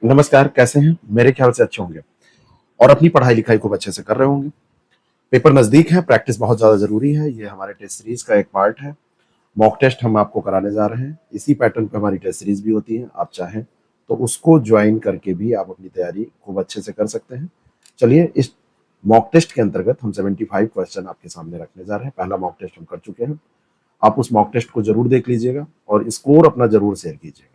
नमस्कार, कैसे हैं? मेरे ख्याल से अच्छे होंगे और अपनी पढ़ाई लिखाई खूब अच्छे से कर रहे होंगे। पेपर नजदीक है, प्रैक्टिस बहुत ज्यादा जरूरी है। ये हमारे टेस्ट सीरीज का एक पार्ट है। मॉक टेस्ट हम आपको कराने जा रहे हैं। इसी पैटर्न पे हमारी टेस्ट सीरीज भी होती है। आप चाहें तो उसको ज्वाइन करके भी आप अपनी तैयारी खूब अच्छे से कर सकते हैं। चलिए, इस मॉक टेस्ट के अंतर्गत हम 75 क्वेश्चन आपके सामने रखने जा रहे हैं। पहला मॉक टेस्ट हम कर चुके हैं। आप उस मॉक टेस्ट को जरूर देख लीजिएगा और स्कोर अपना जरूर शेयर कीजिएगा।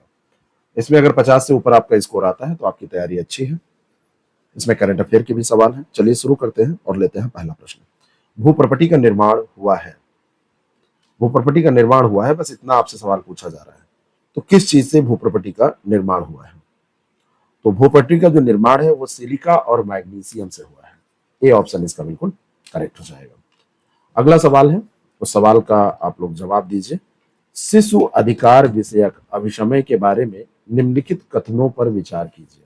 इसमें अगर 50 से ऊपर आपका स्कोर आता है तो आपकी तैयारी अच्छी है। इसमें करंट अफेयर के भी सवाल हैं। चलिए शुरू करते हैं और लेते हैं पहला प्रश्न। भू प्रॉपर्टी का निर्माण हुआ है। भू प्रॉपर्टी का निर्माण हुआ है, बस इतना आपसे सवाल पूछा जा रहा है। तो किस चीज से भू प्रॉपर्टी का निर्माण हुआ है? तो भू प्रॉपर्टी का जो निर्माण है वो सिलिका और मैग्नीशियम से हुआ है। ए ऑप्शन इसका बिल्कुल करेक्ट हो जाएगा। अगला सवाल है, उस सवाल का आप लोग जवाब दीजिए। शिशु अधिकार विषयक अभिसमय के बारे में निम्नलिखित कथनों पर विचार कीजिए।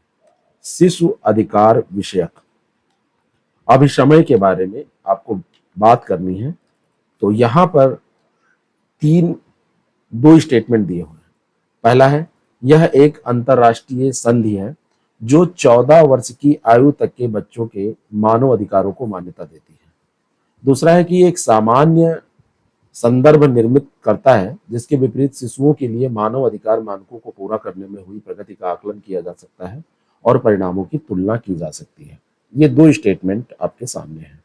शिशु अधिकार विषयक अभिसमय के बारे में आपको बात करनी है। तो यहां पर दो स्टेटमेंट दिए हुए हैं। पहला है, यह एक अंतरराष्ट्रीय संधि है जो 14 वर्ष की आयु तक के बच्चों के मानव अधिकारों को मान्यता देती है। दूसरा है कि एक सामान्य संदर्भ निर्मित करता है जिसके विपरीत शिशुओं के लिए मानव अधिकार मानकों को पूरा करने में हुई प्रगति का आकलन किया जा सकता है और परिणामों की तुलना की जा सकती है। ये दो स्टेटमेंट आपके सामने हैं।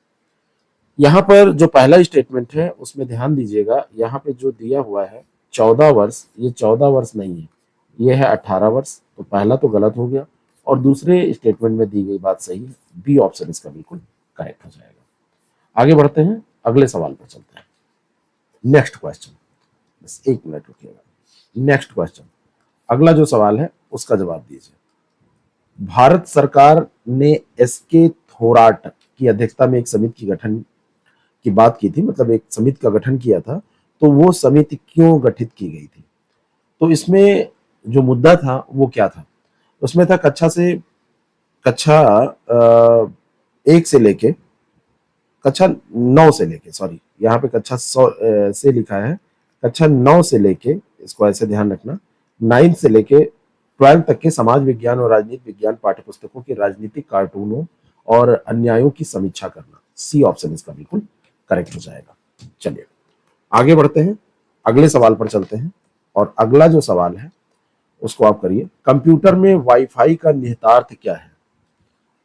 यहाँ पर जो पहला स्टेटमेंट है उसमें ध्यान दीजिएगा। यहाँ पे जो दिया हुआ है 14 वर्ष, ये 14 वर्ष नहीं है, ये है 18 वर्ष। तो पहला तो गलत हो गया और दूसरे स्टेटमेंट में दी गई बात सही है। बी ऑप्शन इसका बिल्कुल करेक्ट हो जाएगा। आगे बढ़ते हैं, अगले सवाल पर चलते हैं। नेक्स्ट क्वेश्चन, बस एक मिनट रुकिएगा। नेक्स्ट क्वेश्चन, अगला जो सवाल है उसका जवाब दीजिए। भारत सरकार ने एसके थोराट की अध्यक्षता में एक समिति की गठन की बात की थी, मतलब एक समिति का गठन किया था। तो वो समिति क्यों गठित की गई थी? तो इसमें जो मुद्दा था वो क्या था? उसमें था कक्षा 1 से लेके कक्षा 9 से लेके, सॉरी यहाँ पे कक्षा 100 से लिखा है, कक्षा 9 से लेके, इसको ऐसे ध्यान रखना, 9 से लेके 12 तक के समाज विज्ञान और राजनीति विज्ञान पाठ्य पुस्तकों के राजनीतिक कार्टूनों और अन्यायों की समीक्षा करना। सी ऑप्शन इसका बिल्कुल करेक्ट हो जाएगा। चलिए आगे बढ़ते हैं, अगले सवाल पर चलते हैं। और अगला जो सवाल है उसको आप करिए। कंप्यूटर में वाईफाई का निहितार्थ क्या है?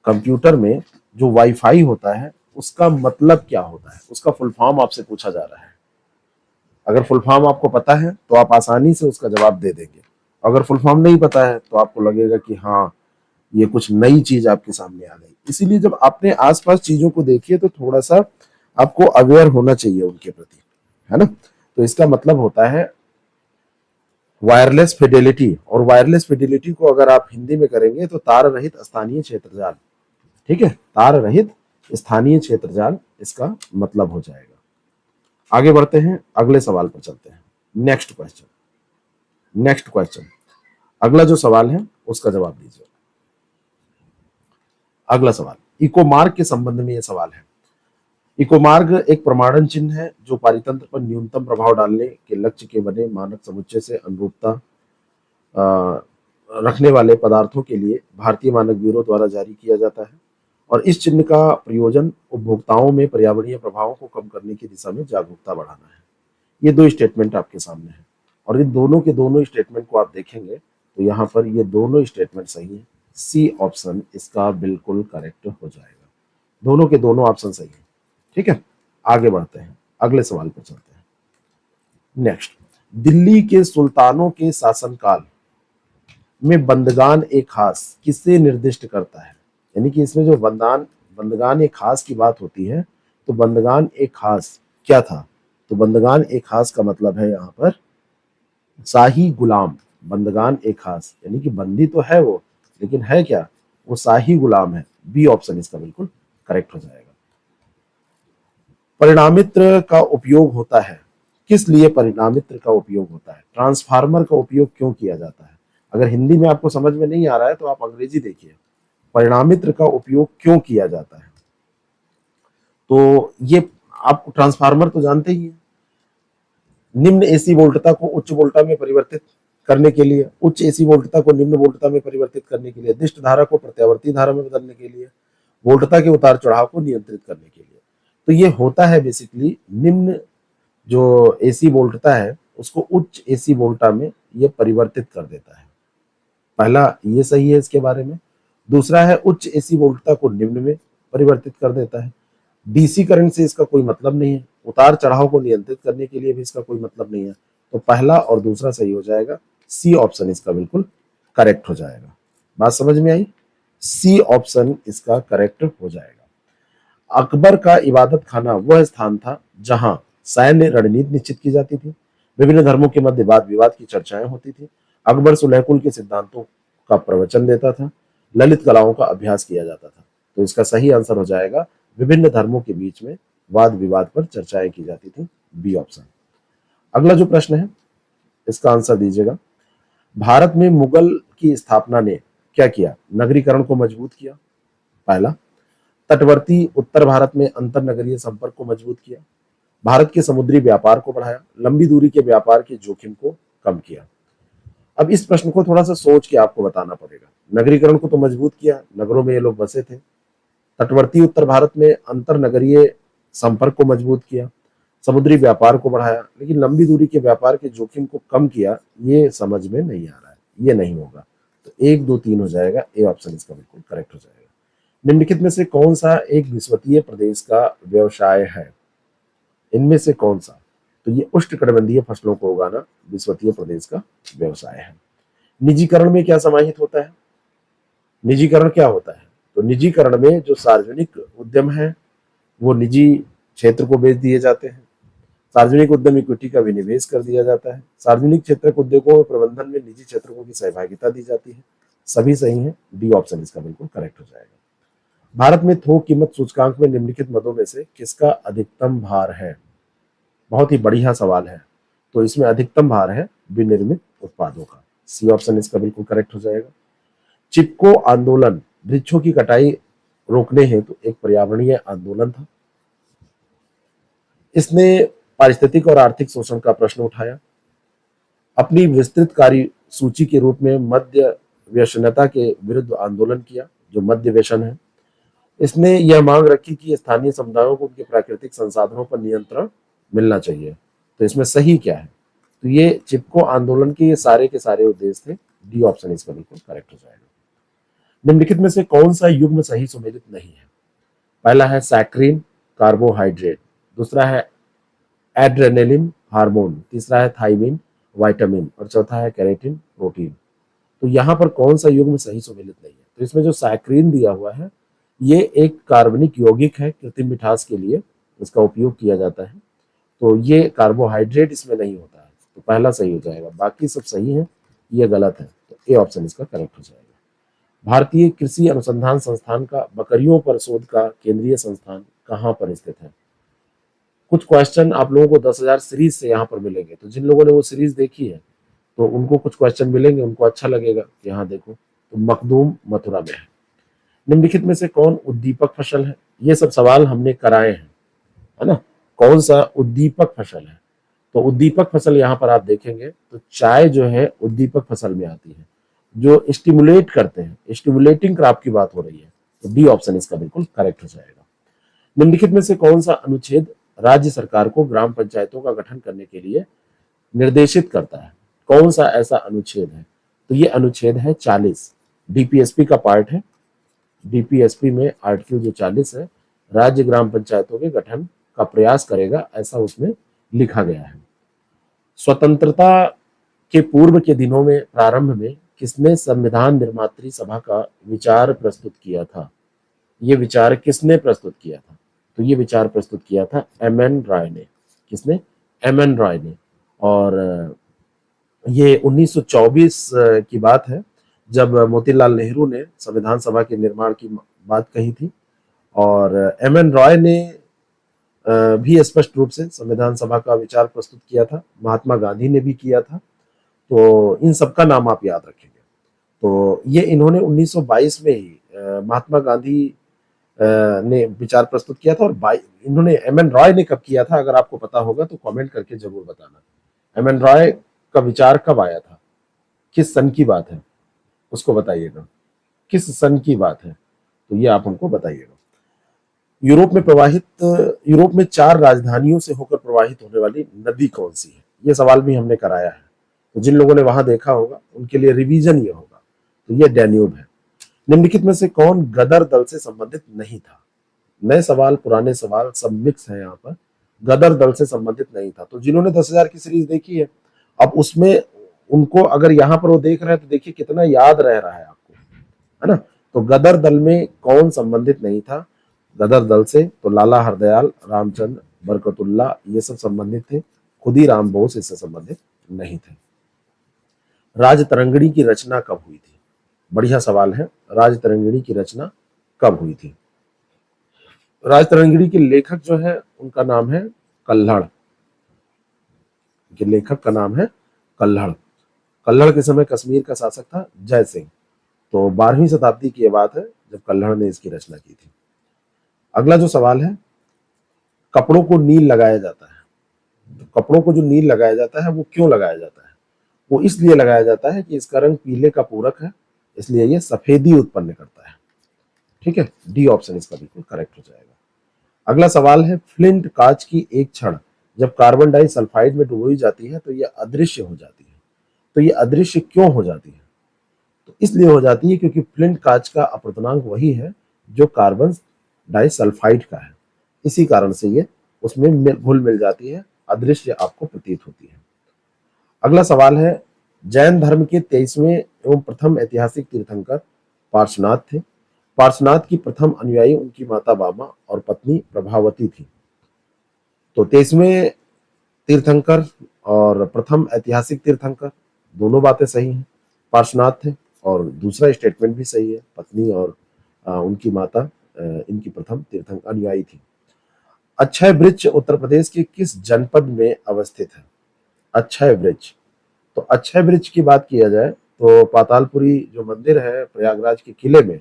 कंप्यूटर में जो वाईफाई होता है उसका मतलब क्या होता है? उसका फुल फॉर्म आपसे पूछा जा रहा है। अगर फुल फॉर्म आपको पता है तो आप आसानी से उसका जवाब दे देंगे। अगर फुल फॉर्म नहीं पता है तो आपको लगेगा कि हाँ, ये कुछ नई चीज आपके सामने आ गई। इसीलिए जब आपने आसपास चीजों को देखिए तो थोड़ा सा आपको अवेयर होना चाहिए उनके प्रति, है ना। तो इसका मतलब होता है वायरलेस फिडेलिटी, और वायरलेस फिडेलिटी को अगर आप हिंदी में करेंगे तो तार रहित स्थानीय क्षेत्र जाल। ठीक है, तार रहित स्थानीय क्षेत्र जाल इसका मतलब हो जाएगा। आगे बढ़ते हैं, अगले सवाल पर चलते हैं। नेक्स्ट क्वेश्चन, अगला जो सवाल है उसका जवाब दीजिए। अगला सवाल इको मार्ग के संबंध में यह सवाल है। इको मार्ग एक प्रमाणन चिन्ह है जो पारितंत्र पर न्यूनतम प्रभाव डालने के लक्ष्य के बने मानक समुच्चय से अनुरूपता रखने वाले पदार्थों के लिए भारतीय मानक ब्यूरो द्वारा जारी किया जाता है। और इस चिन्ह का प्रयोजन उपभोक्ताओं में पर्यावरणीय प्रभावों को कम करने की दिशा में जागरूकता बढ़ाना है। ये दो स्टेटमेंट आपके सामने हैं और इन दोनों के दोनों स्टेटमेंट को आप देखेंगे तो यहाँ पर ये दोनों स्टेटमेंट सही है। सी ऑप्शन इसका बिल्कुल करेक्ट हो जाएगा। दोनों के दोनों ऑप्शन सही है। ठीक है, आगे बढ़ते हैं, अगले सवाल पर चलते हैं। नेक्स्ट, दिल्ली के सुल्तानों के शासनकाल में बंदगान ए खास किसे निर्दिष्ट करता है? यानी कि इसमें जो बंदगान ए खास की बात होती है तो बंदगान ए खास क्या था? तो बंदगान ए खास का मतलब है यहाँ पर शाही गुलाम। बंदगान ए खास यानी कि बंदी तो है वो, लेकिन है क्या? वो शाही गुलाम है। बी ऑप्शन इसका बिल्कुल करेक्ट हो जाएगा। परिणामित्र का उपयोग होता है, किस लिए परिणामित्र का उपयोग होता है? ट्रांसफार्मर का उपयोग क्यों किया जाता है? अगर हिंदी में आपको समझ में नहीं आ रहा है तो आप अंग्रेजी देखिए। परिणामित्र का उपयोग क्यों किया जाता है? तो ये आप ट्रांसफार्मर तो जानते ही हैं, निम्न एसी वोल्टता को उच्च वोल्टा में परिवर्तित करने के लिए, उच्च एसी वोल्टता को निम्न वोल्टता में परिवर्तित करने के लिए, दिष्ट धारा को प्रत्यावर्ती धारा में बदलने के लिए, वोल्टता के उतार चढ़ाव को नियंत्रित करने के लिए। तो ये होता है बेसिकली निम्न जो एसी वोल्टता है उसको उच्च एसी वोल्टा में ये परिवर्तित कर देता है। पहला ये सही है इसके बारे में। दूसरा है उच्च एसी वोल्टता को निम्न में परिवर्तित कर देता है। डीसी करंट से इसका कोई मतलब नहीं है, उतार चढ़ाव को नियंत्रित करने के लिए भी इसका कोई मतलब नहीं है। तो पहला और दूसरा सही हो जाएगा, सी ऑप्शन इसका बिल्कुल करेक्ट हो जाएगा। बात समझ में आई? सी ऑप्शन इसका करेक्ट हो जाएगा। अकबर का इबादत खाना वह स्थान था जहां सैन्य रणनीति निश्चित की जाती थी, विभिन्न धर्मों के मध्य वाद विवाद की चर्चाएं होती थी, अकबर सुलहकुल के सिद्धांतों का प्रवचन देता था, ललित कलाओं का अभ्यास किया जाता था। तो इसका सही आंसर हो जाएगा विभिन्न धर्मों के बीच में वाद विवाद पर चर्चाएं की जाती थी, बी ऑप्शन। अगला जो प्रश्न है इसका आंसर दीजिएगा। भारत में मुगल की स्थापना ने क्या किया? नगरीकरण को मजबूत किया, पहला। तटवर्ती उत्तर भारत में अंतर नगरीय संपर्क को मजबूत किया, भारत के समुद्री व्यापार को बढ़ाया, लंबी दूरी के व्यापार के जोखिम को कम किया। अब इस प्रश्न को थोड़ा सा सोच के आपको बताना पड़ेगा। नगरीकरण को तो मजबूत किया, नगरों में ये लोग बसे थे। तटवर्ती उत्तर भारत में अंतर नगरीय संपर्क को मजबूत किया, समुद्री व्यापार को बढ़ाया, लेकिन लंबी दूरी के व्यापार के जोखिम को कम किया। ये समझ में नहीं आ रहा है, ये नहीं होगा। तो 1, 2, 3 हो जाएगा, ए ऑप्शन इसका बिल्कुल करेक्ट हो जाएगा। निम्नलिखित में से कौन सा एक विषुवतीय प्रदेश का व्यवसाय है? इनमें से कौन सा? तो ये उष्णकटिबंधीय फसलों को उगाना विषुवतीय प्रदेश का व्यवसाय है। निजीकरण में क्या समाहित होता है? निजीकरण क्या होता है? तो निजीकरण में जो सार्वजनिक उद्यम है वो निजी क्षेत्र को बेच दिए जाते हैं। सार्वजनिक उद्यम इक्विटी का विनिवेश कर दिया जाता है। सार्वजनिक क्षेत्र के उद्योगों में प्रबंधन में निजी क्षेत्रों की सहभागिता दी जाती है। सभी सही है, डी ऑप्शन इसका बिल्कुल करेक्ट हो जाएगा। भारत में थोक कीमत सूचकांक में निम्नलिखित मदों में से किसका अधिकतम भार है? बहुत ही बढ़िया सवाल है। तो इसमें अधिकतम भार है विनिर्मित उत्पादों का, सी ऑप्शन इसका बिल्कुल करेक्ट हो जाएगा। चिपको आंदोलन वृक्षों की कटाई रोकने हेतु एक पर्यावरणीय आंदोलन था। इसने पारिस्थितिक और आर्थिक शोषण का प्रश्न उठाया। अपनी विस्तृत कार्य सूची के रूप में मद्य व्यसनता के विरुद्ध आंदोलन किया, जो मद्य व्यसन है। इसने यह मांग रखी कि स्थानीय समुदायों को उनके प्राकृतिक संसाधनों पर नियंत्रण मिलना चाहिए। तो इसमें सही क्या है? तो ये चिपको आंदोलन के सारे के सारे उद्देश्य थे, डी ऑप्शन इसका बिल्कुल करेक्ट हो जाएगा। निम्नलिखित में से कौन सा युग्म सही सुमेलित नहीं है? पहला है सैक्रिन कार्बोहाइड्रेट, दूसरा है एड्रेनलिन हार्मोन, तीसरा है थाइमिन विटामिन और चौथा है केराटिन प्रोटीन। तो यहाँ पर कौन सा युग्म सही सुमेलित नहीं है? तो इसमें जो सैक्रिन दिया हुआ है ये एक कार्बनिक यौगिक है, कृत्रिम मिठास के लिए इसका उपयोग किया जाता है। तो ये कार्बोहाइड्रेट इसमें नहीं होता है, तो पहला सही हो जाएगा। बाकी सब सही है, ये गलत है, तो ए ऑप्शन इसका करेक्ट हो जाएगा। भारतीय कृषि अनुसंधान संस्थान का बकरियों पर शोध का केंद्रीय संस्थान कहाँ पर स्थित है? कुछ क्वेश्चन आप लोगों को 10,000 सीरीज से यहाँ पर मिलेंगे, तो जिन लोगों ने वो सीरीज देखी है तो उनको कुछ क्वेश्चन मिलेंगे, उनको अच्छा लगेगा कि हाँ देखो। तो मखदूम मथुरा में है। निम्नलिखित में से कौन उद्दीपक फसल है? ये सब सवाल हमने कराए हैं, है ना। कौन सा उद्दीपक फसल है? तो उद्दीपक फसल यहाँ पर आप देखेंगे तो चाय जो है उद्दीपक फसल में आती है, जो स्टिमुलेट करते हैं, स्टिमुलेटिंग क्रॉप की बात हो रही है। तो डी ऑप्शन इसका बिल्कुल करेक्ट हो जाएगा। निम्नलिखित में से कौन सा अनुच्छेद राज्य सरकार को ग्राम पंचायतों का गठन करने के लिए निर्देशित करता है? कौन सा ऐसा अनुच्छेद है? तो ये अनुच्छेद है 40, डीपीएसपी का पार्ट है। डीपीएसपी में आर्टिकल जो 40 है, राज्य ग्राम पंचायतों के गठन का प्रयास करेगा, ऐसा उसमें लिखा गया है। स्वतंत्रता के पूर्व के दिनों में प्रारंभ में किसने संविधान निर्मात्री सभा का विचार प्रस्तुत किया था? ये विचार किसने प्रस्तुत किया था? तो ये विचार प्रस्तुत किया था एम.एन. रॉय ने। किसने? एम.एन. रॉय ने। और ये 1924 की बात है, जब मोतीलाल नेहरू ने संविधान सभा के निर्माण की बात कही थी। और एम.एन. रॉय ने भी स्पष्ट रूप से संविधान सभा का विचार प्रस्तुत किया था। महात्मा गांधी ने भी किया था। तो इन सबका नाम आप याद रखेंगे। तो ये इन्होंने 1922 में ही महात्मा गांधी ने विचार प्रस्तुत किया था। और इन्होंने एम.एन. रॉय ने कब किया था, अगर आपको पता होगा तो कमेंट करके जरूर बताना। एम.एन. रॉय का विचार कब आया था? किस सन की बात है उसको बताइएगा, किस सन की बात है, तो ये आप हमको बताइएगा। यूरोप में 4 राजधानियों से होकर प्रवाहित होने वाली नदी कौन सी है? ये सवाल भी हमने कराया है, तो जिन लोगों ने वहां देखा होगा उनके लिए रिवीजन ये होगा। तो ये डैन्यूब है। निम्नलिखित में से कौन गदर दल से संबंधित नहीं था? नए सवाल पुराने सवाल सब मिक्स है यहाँ पर। गदर दल से संबंधित नहीं था, तो जिन्होंने 10,000 की सीरीज देखी है, अब उसमें उनको अगर यहाँ पर वो देख रहे हैं तो देखिए कितना याद रह रहा है आपको, है ना। तो गदर दल में कौन संबंधित नहीं था गदर दल से? तो लाला हरदयाल, रामचंद्र, बरकतुल्ला, ये सब संबंधित थे। खुदीराम बोस इससे संबंधित नहीं थे। राजतरंगिणी की रचना कब हुई थी? बढ़िया सवाल है। राजतरंगिणी की रचना कब हुई थी? राजतरंगिणी के लेखक जो है उनका नाम है कल्हड़। के लेखक का नाम है कल्हड़। कल्हड़ के समय कश्मीर का शासक था जय सिंह। तो 12वीं शताब्दी की यह बात है जब कल्हड़ ने इसकी रचना की थी। अगला जो सवाल है, कपड़ों को नील लगाया जाता है, तो कपड़ों को जो नील लगाया जाता है वो क्यों लगाया जाता है? वो इसलिए लगाया जाता है कि इसका रंग पीले का पूरक है, इसलिए ये सफेदी उत्पन्न करता है। ठीक है, डी ऑप्शन इसका बिल्कुल करेक्ट हो जाएगा। अगला सवाल है, फ्लिंट कांच की एक छड़ जब कार्बन डाई सल्फाइड में डुबोई जाती है तो यह अदृश्य हो जाती है। तो ये अदृश्य क्यों हो जाती है? तो इसलिए हो जाती है क्योंकि फ्लिंट कांच का अपर्तनांक वही है जो कार्बन डाइसल्फाइड का है, इसी कारण से ये उसमें घुल मिल जाती है, अदृश्य आपको प्रतीत होती है। अगला सवाल है, जैन धर्म के 23वें एवं प्रथम ऐतिहासिक तीर्थंकर पार्श्वनाथ थे। पार्श्वनाथ की प्रथम अनुयायी उनकी माता बामा और पत्नी प्रभावती थी। तो 23वें तीर्थंकर और प्रथम ऐतिहासिक तीर्थंकर, दोनों बातें सही हैं। पार्श्वनाथ थे और दूसरा स्टेटमेंट भी सही है, पत्नी और उनकी माता इनकी प्रथम तीर्थंकर अनुयायी थी। अक्षय वृक्ष उत्तर प्रदेश के किस जनपद में अवस्थित है? अक्षय वृक्ष, तो अक्षय वृक्ष की बात किया जाए तो पातालपुरी जो मंदिर है प्रयागराज के किले में,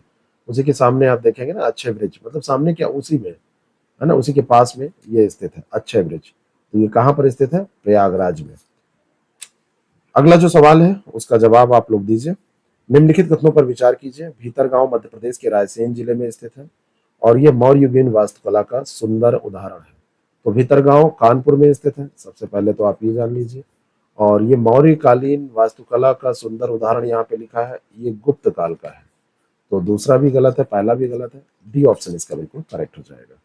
उसी के सामने आप देखेंगे ना अक्षय वृक्ष, मतलब सामने क्या, उसी में है ना, उसी के पास में ये स्थित है अक्षय वृक्ष। तो ये कहां पर स्थित है? प्रयागराज में। अगला जो सवाल है उसका जवाब आप लोग दीजिए। निम्नलिखित कथनों पर विचार कीजिए। भीतरगांव मध्य प्रदेश के रायसेन जिले में स्थित है और यह मौर्ययुगीन वास्तुकला का सुंदर उदाहरण है। तो भीतरगांव कानपुर में स्थित है, सबसे पहले तो आप ये जान लीजिए। और ये मौर्यकालीन वास्तुकला का सुंदर उदाहरण यहाँ पे लिखा है, ये गुप्त काल का है। तो दूसरा भी गलत है, पहला भी गलत है, डी ऑप्शन इसका बिल्कुल करेक्ट हो जाएगा।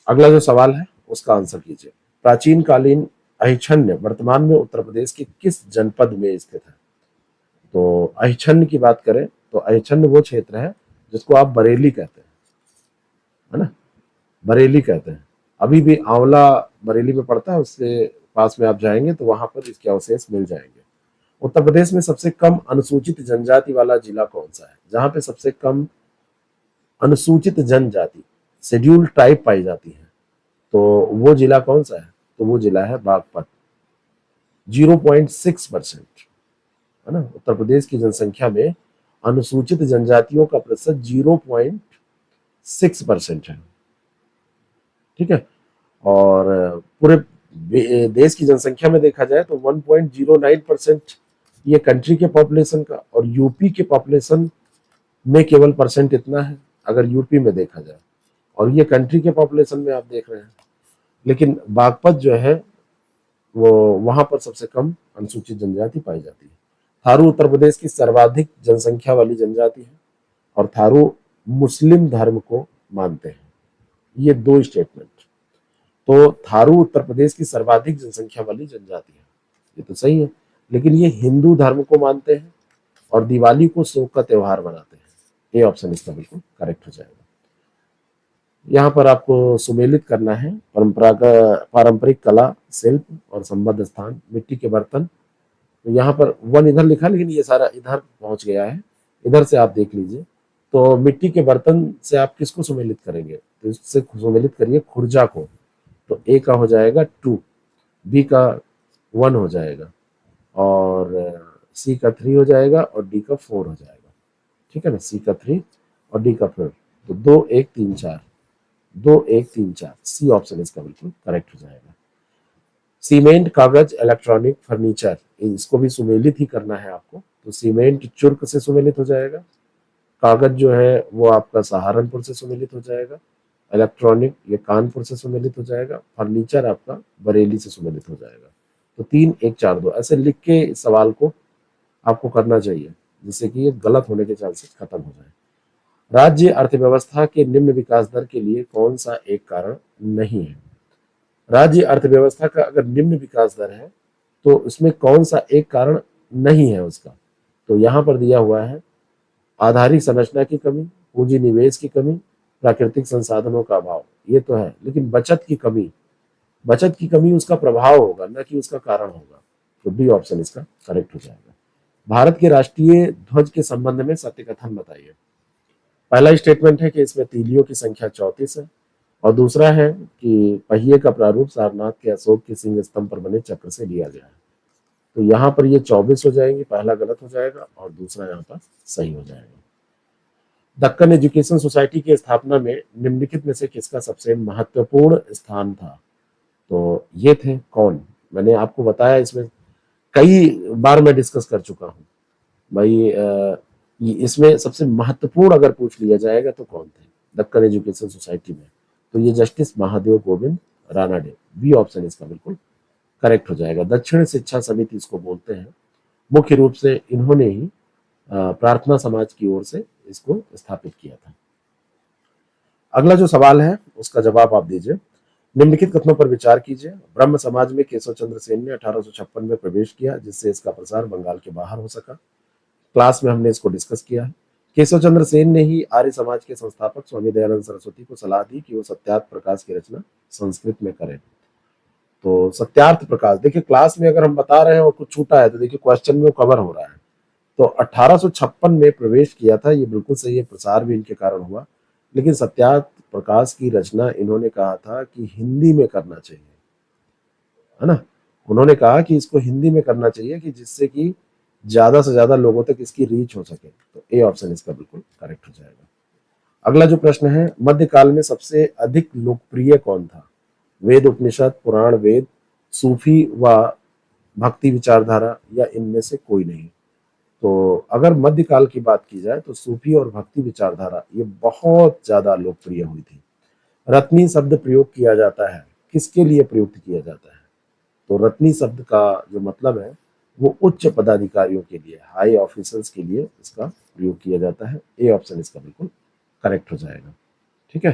अगला जो सवाल है उसका आंसर कीजिए। प्राचीन कालीन अहिछन्य वर्तमान में उत्तर प्रदेश के किस जनपद में स्थित है? तो अहिछन्य की बात करें तो अहिछन्य वो क्षेत्र है जिसको आप बरेली कहते हैं, है ना, बरेली कहते हैं। अभी भी आंवला बरेली में पड़ता है, उससे पास में आप जाएंगे तो वहां पर इसके अवशेष मिल जाएंगे। उत्तर प्रदेश में सबसे कम अनुसूचित जनजाति वाला जिला कौन सा है? जहां पे सबसे कम अनुसूचित जनजाति, शेड्यूल ट्राइब पाई जाती है, तो वो जिला कौन सा है? तो वो जिला है बागपत। 0.6%, है ना। उत्तर प्रदेश की जनसंख्या में अनुसूचित जनजातियों का प्रतिशत 0.6% है। ठीक है, और पूरे देश की जनसंख्या में देखा जाए तो 1.09% ये कंट्री के पॉपुलेशन का, और यूपी के पॉपुलेशन में केवल परसेंट इतना है अगर यूपी में देखा जाए, और ये कंट्री के पॉपुलेशन में आप देख रहे हैं। लेकिन बागपत जो है वो वहां पर सबसे कम अनुसूचित जनजाति पाई जाती है। थारू उत्तर प्रदेश की सर्वाधिक जनसंख्या वाली जनजाति है और थारू मुस्लिम धर्म को मानते हैं। ये दो स्टेटमेंट। तो थारू उत्तर प्रदेश की सर्वाधिक जनसंख्या वाली जनजाति है, ये तो सही है, लेकिन ये हिंदू धर्म को मानते हैं और दिवाली को शोक का त्योहार मनाते हैं। ए ऑप्शन इसका बिल्कुल करेक्ट हो जाएगा। यहाँ पर आपको सुमेलित करना है पारंपरिक कला, शिल्प और संबद्ध स्थान, मिट्टी के बर्तन। तो यहाँ पर वन इधर लिखा लेकिन ये सारा इधर पहुंच गया है, इधर से आप देख लीजिए। तो मिट्टी के बर्तन से आप किसको सुमेलित करेंगे? तो इससे सुमेलित करिए खुर्जा को। तो ए का हो जाएगा 2, बी का 1 हो जाएगा, और सी का 3 हो जाएगा, और डी का 4 हो जाएगा। ठीक है ना, सी का 3 और डी का 4। तो 2 1 3 4, 2 1 3 4, सी ऑप्शन इसका बिल्कुल करेक्ट हो जाएगा। सीमेंट, कागज, इलेक्ट्रॉनिक, फर्नीचर, इसको भी सुमेलित ही करना है आपको। तो सीमेंट चुर्क से सुमेलित हो जाएगा, कागज जो है वो आपका सहारनपुर से सुमेलित हो जाएगा, इलेक्ट्रॉनिक ये कानपुर से सुमेलित हो जाएगा, फर्नीचर आपका बरेली से सुमेलित हो जाएगा। तो 3 1 4 2 ऐसे लिख के इस सवाल को आपको करना चाहिए, जिससे कि ये गलत होने के चांसेस खत्म हो जाए। राज्य अर्थव्यवस्था के निम्न विकास दर के लिए कौन सा एक कारण नहीं है? राज्य अर्थव्यवस्था का अगर निम्न विकास दर है तो उसमें कौन सा एक कारण नहीं है उसका? तो यहां पर दिया हुआ है आधारिक संरचना की कमी, पूंजी निवेश की कमी, प्राकृतिक संसाधनों का अभाव। ये तो है, लेकिन बचत की कमी उसका प्रभाव होगा, न कि उसका कारण होगा। तो बी ऑप्शन इसका करेक्ट हो जाएगा। भारत के राष्ट्रीय ध्वज के संबंध में सत्य कथन बताइए। पहला स्टेटमेंट है कि इसमें तीलियों की संख्या 34 है, और दूसरा है कि पहिए का प्रारूप सारनाथ के अशोक के सिंह स्तंभ पर बने चक्र से लिया गया है। तो यहाँ पर ये 24 हो जाएंगे, पहला गलत हो जाएगा और दूसरा यहाँ पर सही हो जाएगा। दक्कन एजुकेशन सोसाइटी की स्थापना में निम्नलिखित में से किसका सबसे महत्वपूर्ण स्थान था? तो ये थे कौन? मैंने आपको बताया, इसमें कई बार मैं डिस्कस कर चुका हूँ भाई। इसमें सबसे महत्वपूर्ण अगर पूछ लिया जाएगा तो कौन थे दक्कन एजुकेशन सोसाइटी में? तो ये justice Mahadev Govind Ranade. B option इसका बिल्कुल करेक्ट हो जाएगा। दक्षिण शिक्षा समिति इसको बोलते हैं। मुख्य रूप से इन्होंने ही प्रार्थना समाज की ओर से इसको स्थापित किया था। अगला जो सवाल है उसका जवाब आप दीजिए। निम्नलिखित कथनों पर विचार कीजिए। ब्रह्म समाज में केशव चंद्र सेन ने 1856 में प्रवेश किया, जिससे इसका प्रसार बंगाल के बाहर हो सका। क्लास में हमने इसको डिस्कस किया है। केशव चंद्र सेन ने ही आर्य समाज के संस्थापक स्वामी दयानंद सरस्वती को सलाह दी कि वो सत्यार्थ प्रकाश की रचना संस्कृत में करें। तो सत्यार्थ प्रकाश, देखिए क्लास में अगर हम बता रहे हैं और कुछ छूटा है तो देखिए क्वेश्चन में वो कवर हो रहा है। तो 1856 में प्रवेश किया था, ये बिल्कुल सही है, प्रसार भी इनके कारण हुआ। लेकिन सत्यार्थ प्रकाश की रचना इन्होंने कहा था कि हिंदी में करना चाहिए, है ना। उन्होंने कहा कि इसको हिंदी में करना चाहिए कि जिससे कि ज्यादा से ज्यादा लोगों तक इसकी रीच हो सके। तो ए ऑप्शन इसका बिल्कुल करेक्ट हो जाएगा। अगला जो प्रश्न है, मध्यकाल में सबसे अधिक लोकप्रिय कौन था? वेद, उपनिषद, पुराण, वेद, सूफी व भक्ति विचारधारा, या इनमें से कोई नहीं? तो अगर मध्यकाल की बात की जाए तो सूफी और भक्ति विचारधारा ये बहुत ज्यादा लोकप्रिय हुई थी। रत्नी शब्द प्रयोग किया जाता है, किसके लिए प्रयुक्त किया जाता है? तो रत्नी शब्द का जो मतलब है वो उच्च पदाधिकारियों के लिए, हाई ऑफिसर्स के लिए इसका प्रयोग किया जाता है। ए ऑप्शन इसका बिल्कुल करेक्ट हो जाएगा। ठीक है,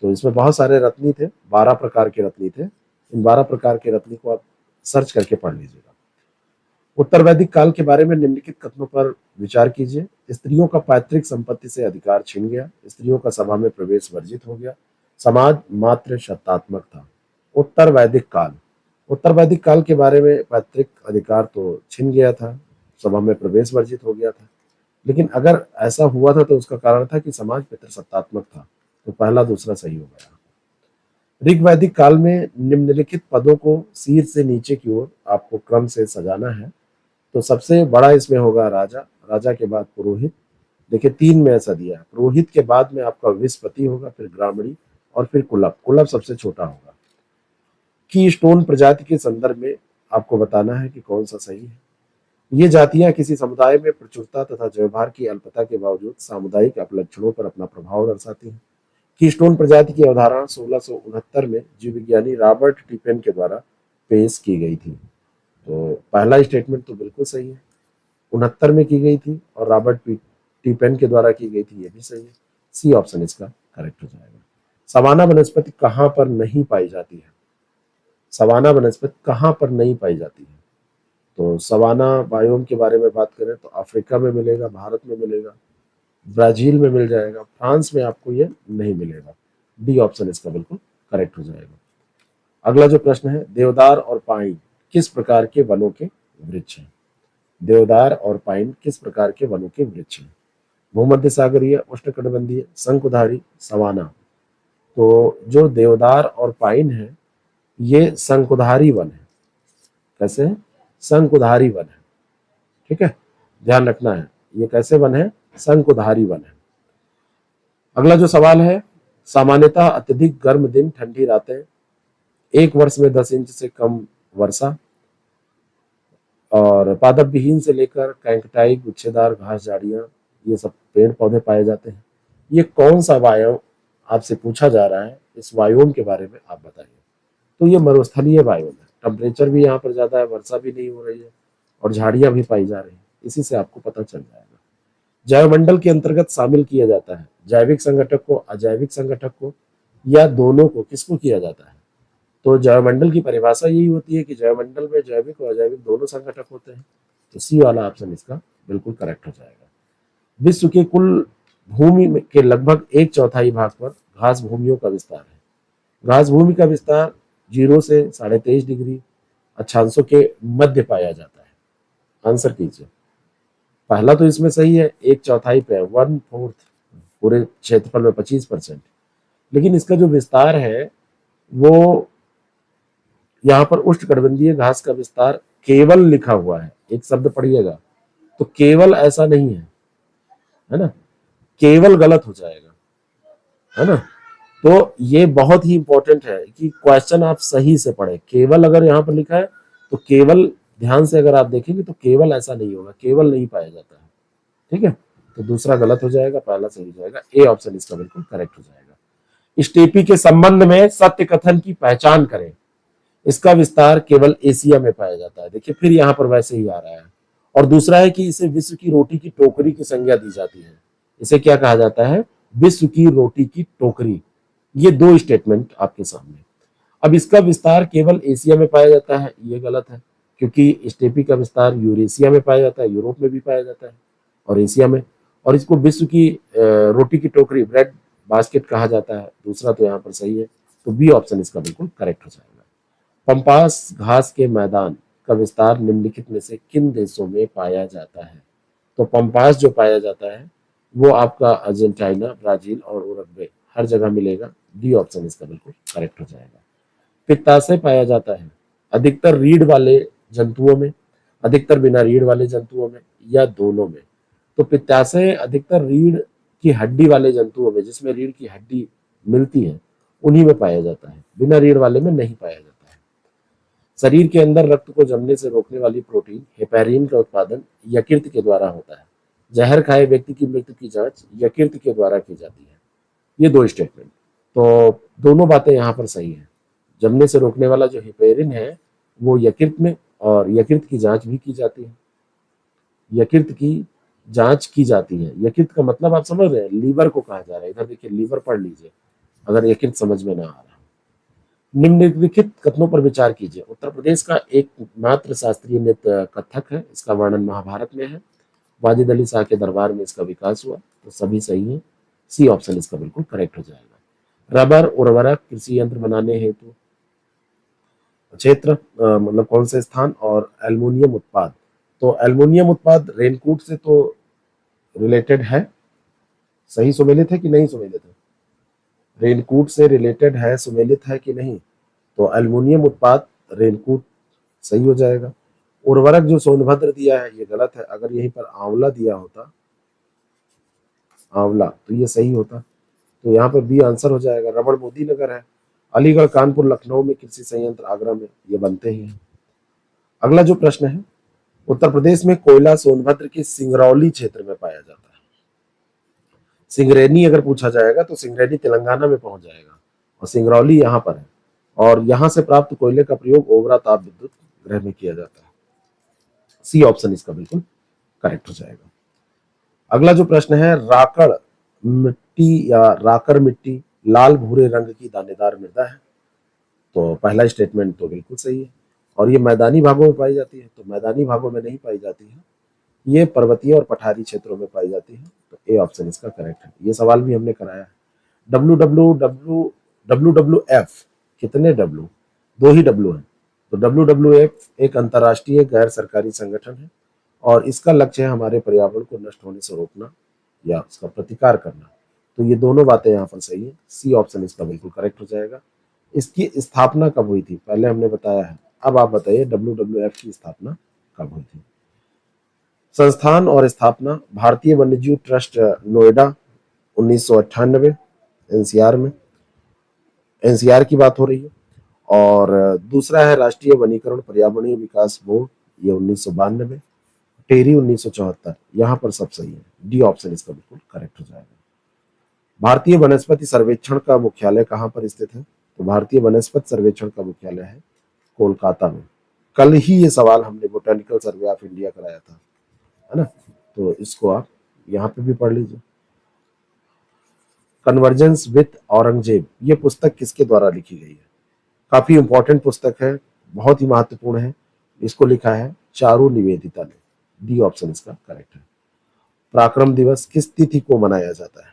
तो इसमें बहुत सारे रत्नी थे, 12 प्रकार के रत्नी थे। इन 12 प्रकार के रत्नी को आप सर्च करके पढ़ लीजिएगा। उत्तर वैदिक काल के बारे में निम्नलिखित कथनों पर विचार कीजिए। स्त्रियों का पैतृक संपत्ति से अधिकार छिन गया, स्त्रियों का सभा में प्रवेश वर्जित हो गया, समाज मात्र सत्तात्मक था। उत्तर वैदिक काल, उत्तर वैदिक काल के बारे में पैतृक अधिकार तो छिन गया था, सभा में प्रवेश वर्जित हो गया था। लेकिन अगर ऐसा हुआ था तो उसका कारण था कि समाज पितृसत्तात्मक था। तो पहला दूसरा सही हो गया। ऋग वैदिक काल में निम्नलिखित पदों को शीर्ष से नीचे की ओर आपको क्रम से सजाना है। तो सबसे बड़ा इसमें होगा राजा, राजा के बाद पुरोहित। देखिए 3 में ऐसा दिया है। पुरोहित के बाद में आपका विस्पति होगा, फिर ग्रामणी और फिर कुलप। कुलप सबसे छोटा होगा। की स्टोन प्रजाति के संदर्भ में आपको बताना है कि कौन सा सही है। ये जातियां किसी समुदाय में प्रचुरता तथा व्यवहार की अल्पता के बावजूद सामुदायिक अपलक्षणों पर अपना प्रभाव दर्शाती हैं। कीस्टोन प्रजाति की अवधारणा 1669 में जीव विज्ञानी रॉबर्ट टिपेन के द्वारा पेश की गई थी। तो पहला स्टेटमेंट तो बिल्कुल सही है, 69 में की गई थी और रॉबर्ट टिपेन के द्वारा की गई थी, ये भी सही है। सी ऑप्शन इसका करेक्ट हो जाएगा। सवाना वनस्पति कहाँ पर नहीं पाई जाती है? सवाना वनस्पति कहाँ पर नहीं पाई जाती है? तो सवाना बायोम के बारे में बात करें तो अफ्रीका में मिलेगा, भारत में मिलेगा, ब्राजील में मिल जाएगा, फ्रांस में आपको ये नहीं मिलेगा। डी ऑप्शन इसका बिल्कुल करेक्ट हो जाएगा। अगला जो प्रश्न है, देवदार और पाइन किस प्रकार के वनों के वृक्ष हैं? देवदार और पाइन किस प्रकार के वनों के वृक्ष हैं? भूमध्य सागरीय, उष्णकटिबंधीय, शंकुधारी, सवाना। तो जो देवदार और पाइन है ये शंकुधारी वन है। कैसे है? शंकुधारी वन है। ठीक है, ध्यान रखना है, ये कैसे वन है? शंकुधारी वन है। अगला जो सवाल है, सामान्यतः अत्यधिक गर्म दिन, ठंडी रातें, एक वर्ष में 10 इंच से कम वर्षा, और पादप विहीन से लेकर कैंकटाई, गुच्छेदार घास झाड़ियां, ये सब पेड़ पौधे पाए जाते हैं। ये कौन सा वायु आपसे पूछा जा रहा है, इस वायुओं के बारे में आप बताइए। तो ये मरुस्थलीय वायु है, टेम्परेचर भी यहाँ पर ज्यादा है, वर्षा भी नहीं हो रही है और झाड़ियां भी पाई जा रही है, इसी से आपको पता चल जाएगा। जैवमंडल के अंतर्गत शामिल किया जाता है जैविक संगठक को, अजैविक संगठक को, या दोनों को, किसको किया जाता है। तो जैवमंडल की परिभाषा यही होती है कि जैवमंडल में जैविक और अजैविक दोनों संगठक होते हैं। तो सी वाला ऑप्शन इसका बिल्कुल करेक्ट हो जाएगा। विश्व के कुल भूमि के लगभग 1/4 भाग पर घास भूमियों का विस्तार है। घास भूमि का विस्तार 0 से 23.5 डिग्री अक्षांशों के मध्य पाया जाता है। आंसर कीजिए। पहला तो इसमें सही है, 1/4 पे, 1/4 पूरे क्षेत्रफल में 25%। लेकिन इसका जो विस्तार है वो यहाँ पर उष्णकटिबंधीय घास का विस्तार केवल लिखा हुआ है, एक शब्द पढ़िएगा, तो केवल ऐसा नहीं है ना, केवल गलत हो जाएगा, है ना। तो ये बहुत ही इंपॉर्टेंट है कि क्वेश्चन आप सही से पढ़े। केवल अगर यहाँ पर लिखा है तो केवल ध्यान से अगर आप देखेंगे तो केवल ऐसा नहीं होगा, केवल नहीं पाया जाता है, ठीक है। तो दूसरा गलत हो जाएगा, पहला सही हो जाएगा। ए ऑप्शन इसका बिल्कुल करेक्ट हो जाएगा। स्टेपी के संबंध में सत्य कथन की पहचान करें। इसका विस्तार केवल एशिया में पाया जाता है। देखिए फिर यहाँ पर वैसे ही आ रहा है। और दूसरा है कि इसे विश्व की रोटी की टोकरी की संज्ञा दी जाती है। इसे क्या कहा जाता है, विश्व की रोटी की टोकरी। ये दो स्टेटमेंट आपके सामने। अब इसका विस्तार केवल एशिया में पाया जाता है, ये गलत है, क्योंकि स्टेपी का विस्तार यूरेशिया में पाया जाता है, यूरोप में भी पाया जाता है और एशिया में। और इसको विश्व की रोटी की टोकरी, ब्रेड बास्केट कहा जाता है। दूसरा तो यहाँ पर सही है, तो बी ऑप्शन इसका बिल्कुल करेक्ट हो जाएगा। पंपास घास के मैदान का विस्तार निम्नलिखित में से किन देशों में पाया जाता है। तो पंपास जो पाया जाता है वो आपका अर्जेंटीना, ब्राजील और उरुग्वे, हर जगह मिलेगा। डी ऑप्शन इसका बिल्कुल करेक्ट हो जाएगा। पित्ताशय पाया जाता है अधिकतर रीढ़ वाले जंतुओं में, अधिकतर बिना रीढ़ वाले जंतुओं में, या दोनों में। तो पित्ताशय अधिकतर रीढ़ की हड्डी वाले जंतुओं में, जिसमें रीढ़ की हड्डी मिलती है, उन्हीं में पाया जाता है, बिना रीढ़ वाले में नहीं पाया जाता है। शरीर के अंदर रक्त को जमने से रोकने वाली प्रोटीन हेपेरिन का उत्पादन यकृत के द्वारा होता है। जहर खाए व्यक्ति की मृत्यु की जांच यकृत के द्वारा की जाती है। ये दो स्टेटमेंट, तो दोनों बातें यहाँ पर सही है। जमने से रोकने वाला जो हेपेरिन है वो यकृत में, और यकृत की जांच भी की जाती है। यकृत की जांच की जाती है। यकृत का मतलब आप समझ रहे हैं, लीवर को कहा जा रहा है। इधर देखिए, लीवर पढ़ लीजिए अगर यकृत समझ में ना आ रहा। निम्नलिखित कथनों पर विचार कीजिए। उत्तर प्रदेश का एकमात्र शास्त्रीय नृत्य कथक है। इसका वर्णन महाभारत में है। वाजिद अली शाह के दरबार में इसका विकास हुआ। तो सभी सही है, सी ऑप्शन इसका बिल्कुल करेक्ट हो जाएगा। रबर उर्वरक कृषि यंत्र बनाने हेतु क्षेत्र मतलब कौन से स्थान, और एल्युमिनियम उत्पाद। तो एल्युमिनियम उत्पाद रेनकोट से तो रिलेटेड है। सही सुमेलित है कि नहीं सुमेलित है, रेनकोट से रिलेटेड है, सुमेलित है कि नहीं। तो एल्युमिनियम उत्पाद रेनकोट सही हो जाएगा। उर्वरक जो सोनभद्र दिया है ये गलत है। अगर यहीं पर आंवला दिया होता, आंवला, तो ये सही होता। तो यहाँ पर बी आंसर हो जाएगा। रबड़ मोदी नगर है। अलीगढ़, कानपुर, लखनऊ में कृषि संयंत्र, आगरा में, ये बनते ही हैं। अगला जो प्रश्न है, उत्तर प्रदेश में कोयला सोनभद्र के सिंगरौली क्षेत्र में पाया जाता है। सिंगरैनी अगर पूछा जाएगा तो सिंगरैनी तेलंगाना में पहुंच जाएगा और सिंगरौली यहाँ पर है। और यहाँ से प्राप्त कोयले का प्रयोग ओबरा ताप विद्युत गृह में किया जाता है। सी ऑप्शन इसका बिल्कुल करेक्ट हो जाएगा। अगला जो प्रश्न है, राकड़ मिट्टी या राकर मिट्टी लाल भूरे रंग की दानेदार मृदा है। तो पहला स्टेटमेंट तो बिल्कुल सही है। और ये मैदानी भागों में पाई जाती है, तो मैदानी भागों में नहीं पाई जाती है, ये पर्वतीय और पठारी क्षेत्रों में पाई जाती है। तो ए ऑप्शन इसका करेक्ट है। ये सवाल भी हमने कराया है। WWF कितने डब्ल्यू, दो ही डब्ल्यू है। तो WWF एक अंतर्राष्ट्रीय गैर सरकारी संगठन है और इसका लक्ष्य है हमारे पर्यावरण को नष्ट होने से रोकना या उसका प्रतिकार करना। तो ये दोनों बातें यहाँ पर सही है। सी ऑप्शन इसका बिल्कुल करेक्ट हो जाएगा। इसकी स्थापना कब हुई थी, पहले हमने बताया है। अब आप बताइए WWF की स्थापना कब हुई थी। संस्थान और स्थापना, भारतीय वन्यजीव ट्रस्ट नोएडा 1998 एनसीआर में, एनसीआर की बात हो रही है। और दूसरा है राष्ट्रीय वनीकरण पर्यावरणीय विकास बोर्ड, ये 1992, टेरी 1974। यहाँ पर सब सही है, डी ऑप्शन इसका बिल्कुल करेक्ट हो जाएगा। भारतीय वनस्पति सर्वेक्षण का मुख्यालय कहाँ पर स्थित है? तो भारतीय वनस्पति सर्वेक्षण का मुख्यालय है कोलकाता में। कल ही ये सवाल हमने बोटेनिकल सर्वे ऑफ इंडिया कराया था, है ना, तो इसको आप यहाँ पे भी पढ़ लीजिए। कन्वर्जेंस विथ औरंगजेब, ये पुस्तक किसके द्वारा लिखी गई है? काफी इंपॉर्टेंट पुस्तक है, बहुत ही महत्वपूर्ण है। इसको लिखा है चारू निवेदिता ने, डी ऑप्शन इसका करेक्ट है। पराक्रम दिवस किस तिथि को मनाया जाता है?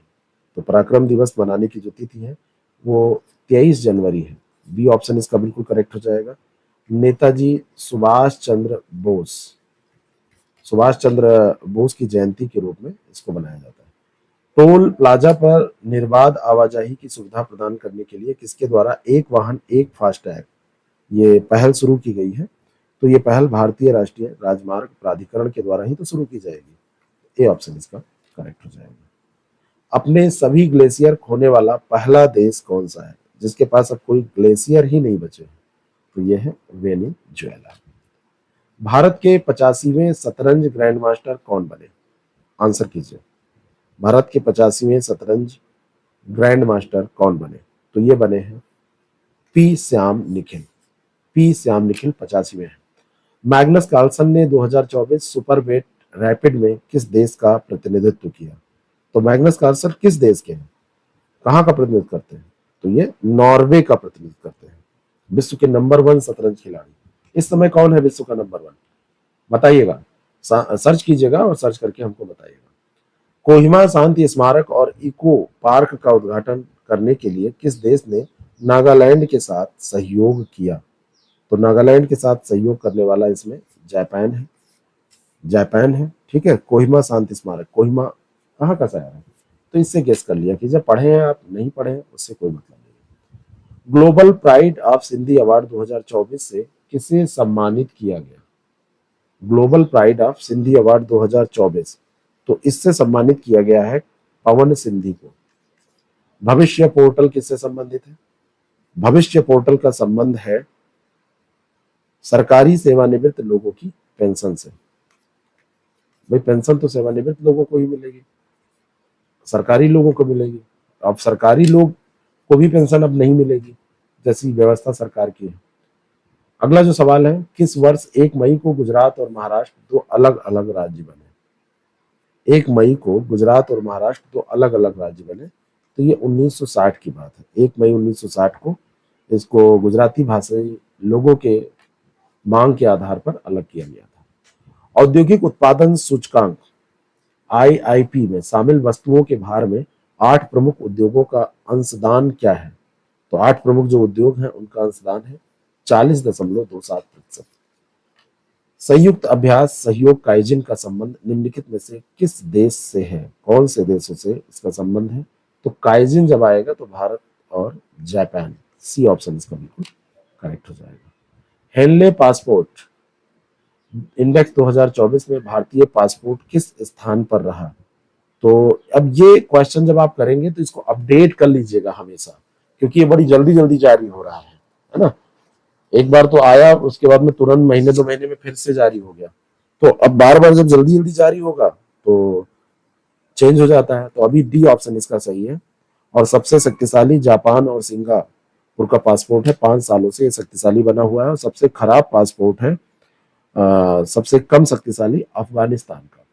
तो पराक्रम दिवस मनाने की जो तिथि है वो 23 जनवरी है, बी ऑप्शन इसका बिल्कुल करेक्ट हो जाएगा। नेताजी सुभाष चंद्र बोस, सुभाष चंद्र बोस की जयंती के रूप में इसको मनाया जाता है। टोल प्लाजा पर निर्बाध आवाजाही की सुविधा प्रदान करने के लिए किसके द्वारा एक वाहन एक फास्टैग ये पहल शुरू की गई है? तो ये पहल भारतीय राष्ट्रीय राजमार्ग प्राधिकरण के द्वारा ही तो शुरू की जाएगी, ए ऑप्शन इसका करेक्ट हो जाएगा। अपने सभी ग्लेशियर खोने वाला पहला देश कौन सा है जिसके पास अब कोई ग्लेशियर ही नहीं बचे? तो ये है वेनेजुएला। भारत के 85वें शतरंज ग्रैंड मास्टर कौन बने? आंसर कीजिए। भारत के 85वें शतरंज ग्रैंड मास्टर कौन बने? तो ये बने हैं पी श्याम निखिल, पी श्याम निखिल 85वें हैं। मैग्नस कार्लसन ने 2024 सुपर वेट रैपिड में किस देश का प्रतिनिधित्व किया? तो मैग्नस कार्लसन किस देश के हैं, कहाँ का प्रतिनिधित्व करते हैं? तो ये नॉर्वे का प्रतिनिधित्व करते हैं। विश्व के नंबर 1 शतरंज खिलाड़ी इस समय कौन है? विश्व का नंबर 1 बताइएगा, सर्च कीजिएगा और सर्च करके हमको बताइएगा। कोहिमा शांति स्मारक और इको पार्क का उद्घाटन करने के लिए किस देश ने नागालैंड के साथ सहयोग किया? तो नागालैंड के साथ सहयोग करने वाला इसमें जापान है, जापान है, ठीक है। कोहिमा शांति स्मारक, कोहिमा कहाँ का शहर है? तो इससे गेस कर लिया कि जब पढ़े हैं आप, नहीं पढ़े हैं उससे कोई मतलब नहीं। Global pride of Sindhi award 2024 से किसे सम्मानित किया गया? Global pride of Sindhi award 2024, तो इससे सम्मानित किया गया है पवन सिंधी को। भविष्य पोर्टल किससे संबंधित है? भविष्य पोर्टल का संबंध है सरकारी सेवानिवृत्त लोगों की पेंशन से। भाई पेंशन तो सेवानिवृत्त लोगों को ही मिलेगी, सरकारी लोगों को मिलेगी। अब सरकारी लोग को भी पेंशन अब नहीं मिलेगी, जैसी व्यवस्था सरकार की है। अगला जो सवाल है, किस वर्ष 1 मई को गुजरात और महाराष्ट्र दो अलग अलग राज्य बने? 1 मई को गुजरात और महाराष्ट्र दो अलग अलग राज्य बने, तो ये 1960 की बात है। 1 मई 1960 को इसको गुजराती भाषाई लोगों के मांग के आधार पर अलग किया गया था। औद्योगिक उत्पादन सूचकांक आईआईपी में शामिल वस्तुओं के भार में 8 प्रमुख उद्योगों का अंशदान क्या है? तो 8 प्रमुख जो उद्योग हैं उनका अंशदान है 40.27%। संयुक्त अभ्यास सहयोग काइजिन का संबंध निम्नलिखित में से किस देश से है? कौन से देशों से इसका संबंध है? तो काइजिन जब आएगा तो भारत और जापान, सी ऑप्शन इसका बिल्कुल करेक्ट हो जाएगा। हेनले पासपोर्ट इंडेक्स 2024 में भारतीय पासपोर्ट किस स्थान पर रहा? तो अब ये क्वेश्चन जब आप करेंगे तो इसको अपडेट कर लीजिएगा हमेशा, क्योंकि ये बड़ी जल्दी जल्दी जारी हो रहा है ना। एक बार तो आया, उसके बाद में तुरंत महीने 2 महीने में फिर से जारी हो गया, तो अब बार बार जब जल्दी जल्दी जारी होगा तो चेंज हो जाता है। तो अभी डी ऑप्शन इसका सही है। और सबसे शक्तिशाली जापान और सिंगापुर का पासपोर्ट है, 5 सालों से ये शक्तिशाली बना हुआ है। और सबसे खराब पासपोर्ट है, सबसे कम शक्तिशाली अफगानिस्तान का।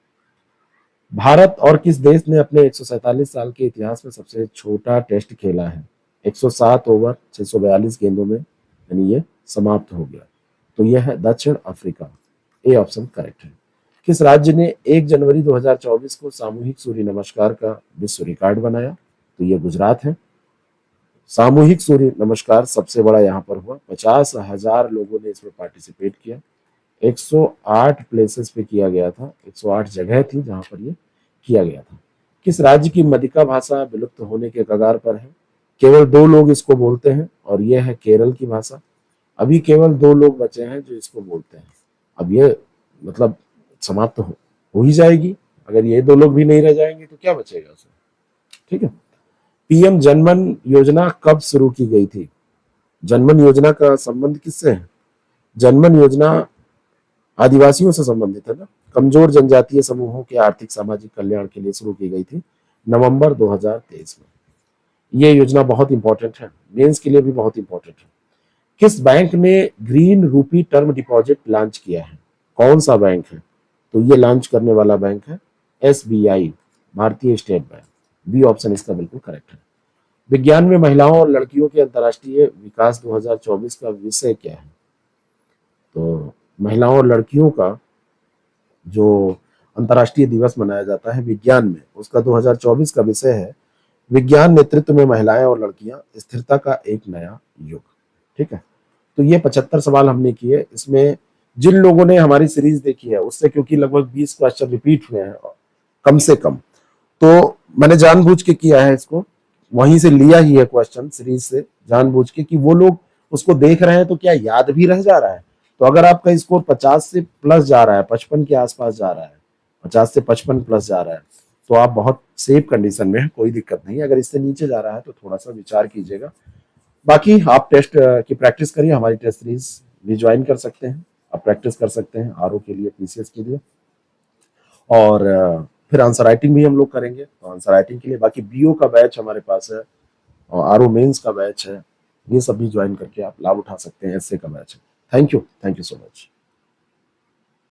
भारत और किस देश ने अपने 147 साल के इतिहास में सबसे छोटा टेस्ट खेला है? 107 ओवर 642 गेंदों में, यानी ये समाप्त हो गया। तो यह है दक्षिण अफ्रीका, ए ऑप्शन करेक्ट है। किस राज्य ने 1 जनवरी 2024 को सामूहिक सूर्य नमस्कार का विश्व रिकॉर्ड बनाया? तो ये गुजरात है। सामूहिक सूर्य नमस्कार सबसे बड़ा यहाँ पर हुआ, 50,000 लोगों ने इसमें पार्टिसिपेट किया। 108 प्लेसेस पे किया गया था, 108 जगह थी जहां पर ये किया गया था। किस राज्य की मदिका भाषा विलुप्त होने के कगार पर है? केवल 2 लोग इसको बोलते हैं और यह है केरल की भाषा। अभी केवल 2 लोग बचे हैं जो इसको बोलते हैं। अब ये मतलब समाप्त हो ही जाएगी, अगर ये 2 लोग भी नहीं रह जाएंगे तो क्या बचेगा उसमें, ठीक है। पीएम जनमन योजना कब शुरू की गई थी? जनमन योजना का संबंध किससे है? जनमन योजना आदिवासियों से संबंधित है ना, कमजोर जनजातीय समूहों के आर्थिक सामाजिक कल्याण के लिए शुरू की गई थी नवंबर 2023 में। ये योजना बहुत इंपॉर्टेंट है, मेंस के लिए भी बहुत इंपॉर्टेंट है। किस बैंक ने ग्रीन रूपी टर्म डिपॉजिट लॉन्च किया है? कौन सा बैंक है? तो ये लॉन्च करने वाला बैंक है एसबीआई, भारतीय स्टेट बैंक। बी ऑप्शन इसका बिल्कुल करेक्ट है। विज्ञान में महिलाओं और लड़कियों के अंतर्राष्ट्रीय विकास 2024 का विषय क्या है? तो महिलाओं और लड़कियों का जो अंतर्राष्ट्रीय दिवस मनाया जाता है विज्ञान में, उसका 2024 का विषय है विज्ञान नेतृत्व में महिलाएं और लड़कियां, स्थिरता का एक नया युग। ठीक है, तो ये 75 सवाल हमने किए। इसमें जिन लोगों ने हमारी सीरीज देखी है उससे क्योंकि लगभग 20 क्वेश्चन रिपीट हुए हैं कम से कम, तो मैंने जानबूझ के किया है इसको, वहीं से लिया ही है क्वेश्चन सीरीज से जानबूझ के, कि वो लोग उसको देख रहे हैं तो क्या याद भी रह जा रहा है। तो अगर आपका स्कोर 50 से प्लस जा रहा है, 55 के आसपास जा रहा है, 50 से 55 प्लस जा रहा है, तो आप बहुत सेफ कंडीशन में है, कोई दिक्कत नहीं। अगर इससे नीचे जा रहा है तो थोड़ा सा विचार कीजिएगा। बाकी आप टेस्ट की प्रैक्टिस करिए, हमारी टेस्ट सीरीज भी ज्वाइन कर सकते हैं, आप प्रैक्टिस कर सकते हैं आरओ के लिए, पीसीएस के लिए, और फिर आंसर राइटिंग भी हम लोग करेंगे। तो आंसर राइटिंग के लिए बाकी बीओ का बैच हमारे पास है और आरओ मेंस का बैच है, ये सब भी ज्वाइन करके आप लाभ उठा सकते हैं। एसए का बैच है। Thank you so much.